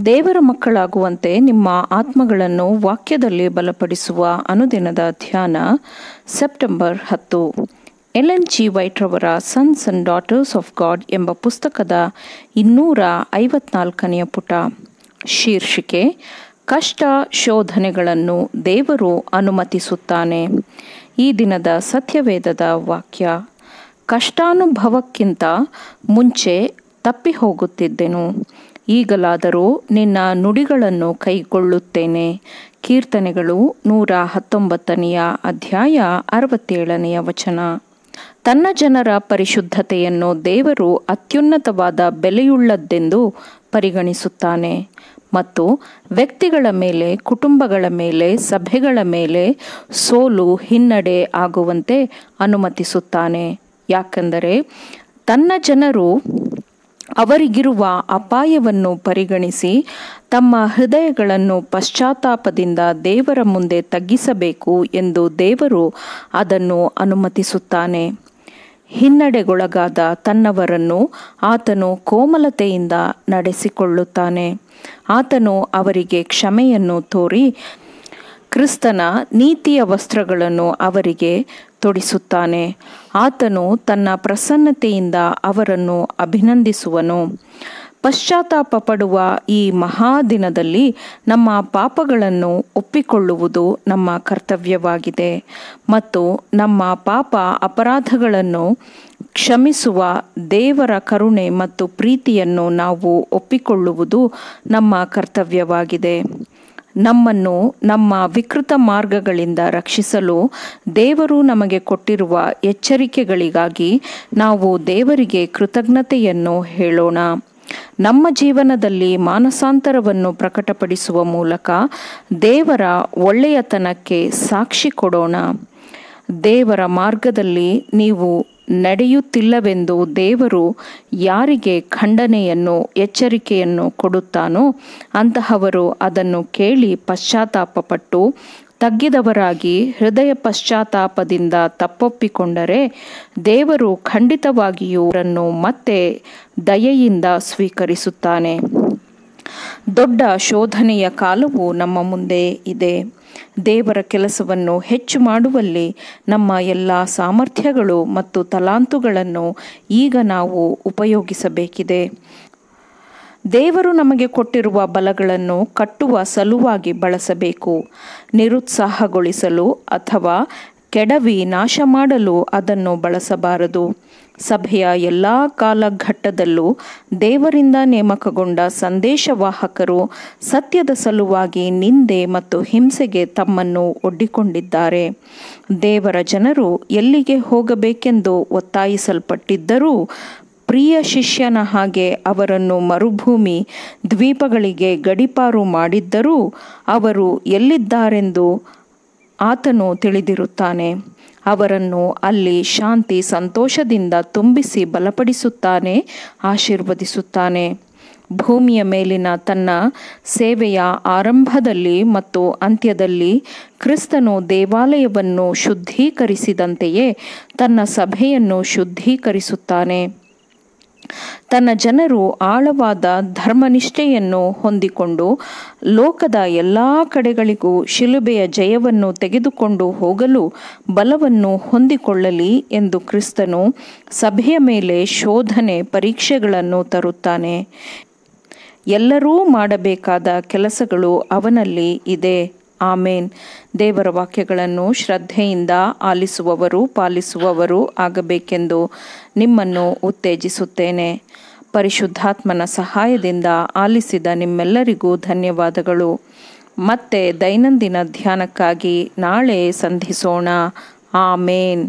ದೇವರ ಮಕ್ಕಳಾಗುವಂತೆ ನಿಮ್ಮ ಆತ್ಮಗಳನ್ನು ವಾಕ್ಯದಲ್ಲಿ ಬಲಪಡಿಸುವ ಅನುದಿನದ ಧ್ಯಾನ ಸೆಪ್ಟೆಂಬರ್ 10. ಎಲೆನ್ ಜಿ ವೈಟ್ ರವರ sons and daughters of god ಎಂಬ ಪುಸ್ತಕದ 254ನೇ ಪುಟ. ಶೀರ್ಷಿಕೆ: ಕಷ್ಟ ಶೋಧನೆಗಳನ್ನು ದೇವರು ಅನುಮತಿಸುತ್ತಾನೆ. ಈ ದಿನದ ಸತ್ಯವೇದದ ವಾಕ್ಯ: ಕಷ್ಟಾನುಭವಕ್ಕಿಂತ ಮುಂಚೆ ತಪ್ಪಿ ಹೋಗುತ್ತಿದ್ದೆನು, ಈಗಲಾದರೂ ನಿನ್ನ ನುಡಿಗಳನ್ನು ಕೈಗೊಳ್ಳುತ್ತೇನೆ. ಕೀರ್ತನೆಗಳು 119ನೇ ಅಧ್ಯಾಯ 67ನೇ ವಚನ. ತನ್ನ ಜನರ ಪರಿಶುದ್ಧತೆಯನ್ನು ದೇವರು ಅತ್ಯುನ್ನತವಾದ ಬೆಲೆಯುಳ್ಳದ್ದೆಂದು ಪರಿಗಣಿಸುತ್ತಾನೆ ಮತ್ತು ವ್ಯಕ್ತಿಗಳ ಮೇಲೆ, ಕುಟುಂಬಗಳ ಮೇಲೆ, ಸಭೆಗಳ ಮೇಲೆ ಸೋಲು, ಹಿನ್ನಡೆ ಆಗುವಂತೆ ಅನುಮತಿಸುತ್ತಾನೆ. ಯಾಕೆಂದರೆ ತನ್ನ ಜನರು ಅವರಿಗಿರುವ ಅಪಾಯವನ್ನು ಪರಿಗಣಿಸಿ ತಮ್ಮ ಹೃದಯಗಳನ್ನು ಪಶ್ಚಾತ್ತಾಪದಿಂದ ದೇವರ ಮುಂದೆ ತಗ್ಗಿಸಬೇಕು ಎಂದು ದೇವರು ಅದನ್ನು ಅನುಮತಿಸುತ್ತಾನೆ. ಹಿನ್ನಡೆಗೊಳಗಾದ ತನ್ನವರನ್ನು ಆತನು ಕೋಮಲತೆಯಿಂದ ನಡೆಸಿಕೊಳ್ಳುತ್ತಾನೆ. ಆತನು ಅವರಿಗೆ ಕ್ಷಮೆಯನ್ನು ತೋರಿ ಕ್ರಿಸ್ತನ ನೀತಿಯ ವಸ್ತ್ರಗಳನ್ನು ಅವರಿಗೆ ತೊಡಿಸುತ್ತಾನೆ. ಆತನು ತನ್ನ ಪ್ರಸನ್ನತೆಯಿಂದ ಅವರನ್ನು ಅಭಿನಂದಿಸುವನು. ಪಶ್ಚಾತ್ತಾಪ ಪಡುವ ಈ ಮಹಾದಿನದಲ್ಲಿ ನಮ್ಮ ಪಾಪಗಳನ್ನು ಒಪ್ಪಿಕೊಳ್ಳುವುದು ನಮ್ಮ ಕರ್ತವ್ಯವಾಗಿದೆ ಮತ್ತು ನಮ್ಮ ಪಾಪ ಅಪರಾಧಗಳನ್ನು ಕ್ಷಮಿಸುವ ದೇವರ ಕರುಣೆ ಮತ್ತು ಪ್ರೀತಿಯನ್ನು ನಾವು ಒಪ್ಪಿಕೊಳ್ಳುವುದು ನಮ್ಮ ಕರ್ತವ್ಯವಾಗಿದೆ. ನಮ್ಮನ್ನು ನಮ್ಮ ವಿಕೃತ ಮಾರ್ಗಗಳಿಂದ ರಕ್ಷಿಸಲು ದೇವರು ನಮಗೆ ಕೊಟ್ಟಿರುವ ಎಚ್ಚರಿಕೆಗಳಿಗಾಗಿ ನಾವು ದೇವರಿಗೆ ಕೃತಜ್ಞತೆಯನ್ನು ಹೇಳೋಣ. ನಮ್ಮ ಜೀವನದಲ್ಲಿ ಮಾನಸಾಂತರವನ್ನು ಪ್ರಕಟಪಡಿಸುವ ಮೂಲಕ ದೇವರ ಒಳ್ಳೆಯತನಕ್ಕೆ ಸಾಕ್ಷಿ ಕೊಡೋಣ. ದೇವರ ಮಾರ್ಗದಲ್ಲಿ ನೀವು ನಡೆಯುತ್ತಿಲ್ಲವೆಂದು ದೇವರು ಯಾರಿಗೆ ಖಂಡನೆಯನ್ನು, ಎಚ್ಚರಿಕೆಯನ್ನು ಕೊಡುತ್ತಾನೋ ಅಂತಹವರು ಅದನ್ನು ಕೇಳಿ ಪಶ್ಚಾತ್ತಾಪಪಟ್ಟು ತಗ್ಗಿದವರಾಗಿ ಹೃದಯ ಪಶ್ಚಾತ್ತಾಪದಿಂದ ತಪ್ಪೊಪ್ಪಿಕೊಂಡರೆ ದೇವರು ಖಂಡಿತವಾಗಿಯೂ ಅವರನ್ನು ಮತ್ತೆ ದಯೆಯಿಂದ ಸ್ವೀಕರಿಸುತ್ತಾನೆ. ದೊಡ್ಡ ಶೋಧನೆಯ ಕಾಲವು ನಮ್ಮ ಮುಂದೆ ಇದೆ. ದೇವರ ಕೆಲಸವನ್ನು ಹೆಚ್ಚು ಮಾಡುವಲ್ಲಿ ನಮ್ಮ ಎಲ್ಲ ಸಾಮರ್ಥ್ಯಗಳು ಮತ್ತು ತಲಾಂತುಗಳನ್ನು ಈಗ ನಾವು ಉಪಯೋಗಿಸಬೇಕಿದೆ. ದೇವರು ನಮಗೆ ಕೊಟ್ಟಿರುವ ಬಲಗಳನ್ನು ಕಟ್ಟುವ ಸಲುವಾಗಿ ಬಳಸಬೇಕು. ನಿರುತ್ಸಾಹಗೊಳಿಸಲು ಅಥವಾ ಕೆಡವಿ ನಾಶ ಮಾಡಲು ಅದನ್ನು ಬಳಸಬಾರದು. ಸಭೆಯ ಎಲ್ಲ ಕಾಲಘಟ್ಟದಲ್ಲೂ ದೇವರಿಂದ ನೇಮಕಗೊಂಡ ಸಂದೇಶವಾಹಕರು ಸತ್ಯದ ಸಲುವಾಗಿ ನಿಂದೆ ಮತ್ತು ಹಿಂಸೆಗೆ ತಮ್ಮನ್ನು ಒಡ್ಡಿಕೊಂಡಿದ್ದಾರೆ. ದೇವರ ಜನರು ಎಲ್ಲಿಗೆ ಹೋಗಬೇಕೆಂದು ಒತ್ತಾಯಿಸಲ್ಪಟ್ಟಿದ್ದರೂ ಪ್ರಿಯ ಶಿಷ್ಯನ ಹಾಗೆ ಅವರನ್ನು ಮರುಭೂಮಿ ದ್ವೀಪಗಳಿಗೆ ಗಡೀಪಾರು ಮಾಡಿದ್ದರೂ ಅವರು ಎಲ್ಲಿದ್ದಾರೆಂದು ಆತನು ತಿಳಿದಿರುತ್ತಾನೆ. ಅವರನ್ನು ಅಲ್ಲಿ ಶಾಂತಿ ಸಂತೋಷದಿಂದ ತುಂಬಿಸಿ ಬಲಪಡಿಸುತ್ತಾನೆ, ಆಶೀರ್ವದಿಸುತ್ತಾನೆ. ಭೂಮಿಯ ಮೇಲಿನ ತನ್ನ ಸೇವೆಯ ಆರಂಭದಲ್ಲಿ ಮತ್ತು ಅಂತ್ಯದಲ್ಲಿ ಕ್ರಿಸ್ತನು ದೇವಾಲಯವನ್ನು ಶುದ್ಧೀಕರಿಸಿದಂತೆಯೇ ತನ್ನ ಸಭೆಯನ್ನು ಶುದ್ಧೀಕರಿಸುತ್ತಾನೆ. ತನ್ನ ಜನರು ಆಳವಾದ ಧರ್ಮನಿಷ್ಠೆಯನ್ನು ಹೊಂದಿಕೊಂಡು ಲೋಕದ ಎಲ್ಲ ಕಡೆಗಳಿಗೂ ಶಿಲುಬೆಯ ಜಯವನ್ನು ತೆಗೆದುಕೊಂಡು ಹೋಗಲು ಬಲವನ್ನು ಹೊಂದಿಕೊಳ್ಳಲಿ ಎಂದು ಕ್ರಿಸ್ತನು ಸಭೆಯ ಮೇಲೆ ಶೋಧನೆ, ಪರೀಕ್ಷೆಗಳನ್ನು ತರುತ್ತಾನೆ. ಎಲ್ಲರೂ ಮಾಡಬೇಕಾದ ಕೆಲಸಗಳು ಅವನಲ್ಲಿ ಇದೆ. ಆಮೇನ್. ದೇವರ ವಾಕ್ಯಗಳನ್ನು ಶ್ರದ್ಧೆಯಿಂದ ಆಲಿಸುವವರು, ಪಾಲಿಸುವವರು ಆಗಬೇಕೆಂದು ನಿಮ್ಮನ್ನು ಉತ್ತೇಜಿಸುತ್ತೇನೆ. ಪರಿಶುದ್ಧಾತ್ಮನ ಸಹಾಯದಿಂದ ಆಲಿಸಿದ ನಿಮ್ಮೆಲ್ಲರಿಗೂ ಧನ್ಯವಾದಗಳು. ಮತ್ತೆ ದೈನಂದಿನ ಧ್ಯಾನಕ್ಕಾಗಿ ನಾಳೆ ಸಂಧಿಸೋಣ. ಆಮೇನ್.